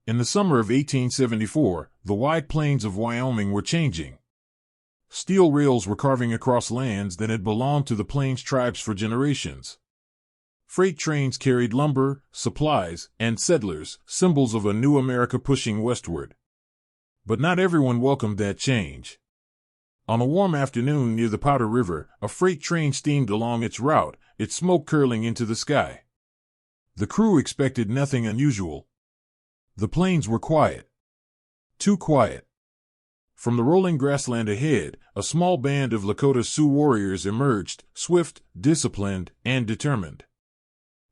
In the summer of 1874, the wide plains of Wyoming were changing. Steel rails were carving across lands that had belonged to the Plains tribes for generations. Freight trains carried lumber, supplies, and settlers, symbols of a new America pushing westward. But not everyone welcomed that change. On a warm afternoon near the Powder River, a freight train steamed along its route, its smoke curling into the sky. The crew expected nothing unusual. The plains were quiet. Too quiet. From the rolling grassland ahead, a small band of Lakota Sioux warriors emerged, swift, disciplined, and determined.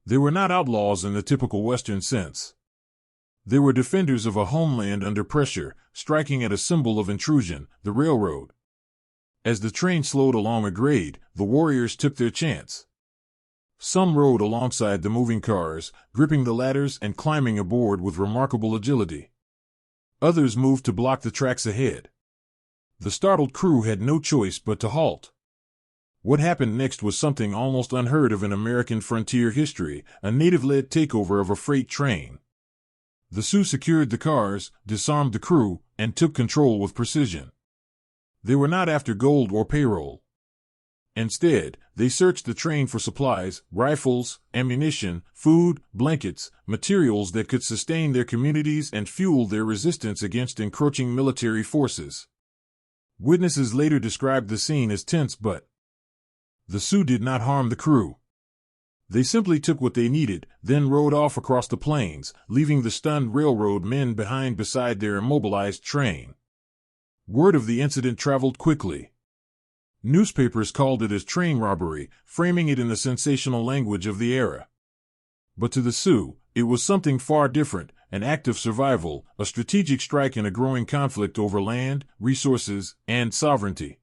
They were not outlaws in the typical Western sense. They were defenders of a homeland under pressure, striking at a symbol of intrusion, the railroad. As the train slowed along a grade, the warriors took their chance. Some rode alongside the moving cars, gripping the ladders and climbing aboard with remarkable agility. Others moved to block the tracks ahead. The startled crew had no choice but to halt. What happened next was something almost unheard of in American frontier history, a native-led takeover of a freight train. The Sioux secured the cars, disarmed the crew, and took control with precision. They were not after gold or payroll. Instead, they searched the train for supplies, rifles, ammunition, food, blankets, materials that could sustain their communities and fuel their resistance against encroaching military forces. Witnesses later described the scene as tense, but the Sioux did not harm the crew. They simply took what they needed, then rode off across the plains, leaving the stunned railroad men behind beside their immobilized train. Word of the incident traveled quickly. Newspapers called it as train robbery, framing it in the sensational language of the era. But to the Sioux, it was something far different, an act of survival, a strategic strike in a growing conflict over land, resources, and sovereignty.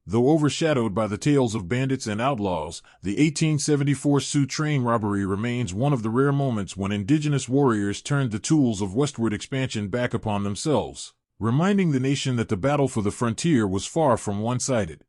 Though overshadowed by the tales of bandits and outlaws, the 1874 Sioux train robbery remains one of the rare moments when indigenous warriors turned the tools of westward expansion back upon themselves, reminding the nation that the battle for the frontier was far from one-sided.